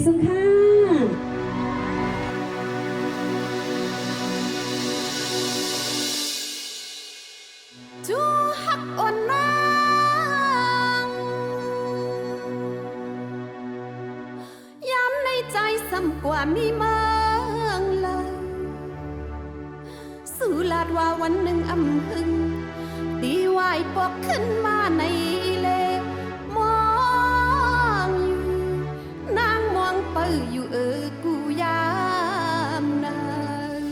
สุค่ะจูฮักอ่อนนางยามในใจซ้ำกว่ามีเมืองเลยสู่ลาดว่าวันหนึ่งอำหึงตีวายปอกขึ้นมาในเลมองอยู่นางมองเปื้ออยู่กูยามนั้น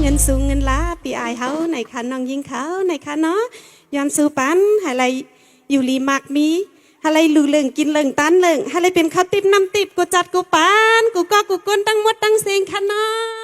เงินสูงเงินล้าปีอายเฮาในคันน้องยิงเขาในคันเนาะย้อนสู่ปันอะไรอยู่ลีมักมีอะไรลูเลิงกินเลิงตันเลิงอะไรเป็นข้าวติบน้ำติบกูจัดกูปานกูก็กูก้นตั้งมดตั้งเสียงคันเนาะ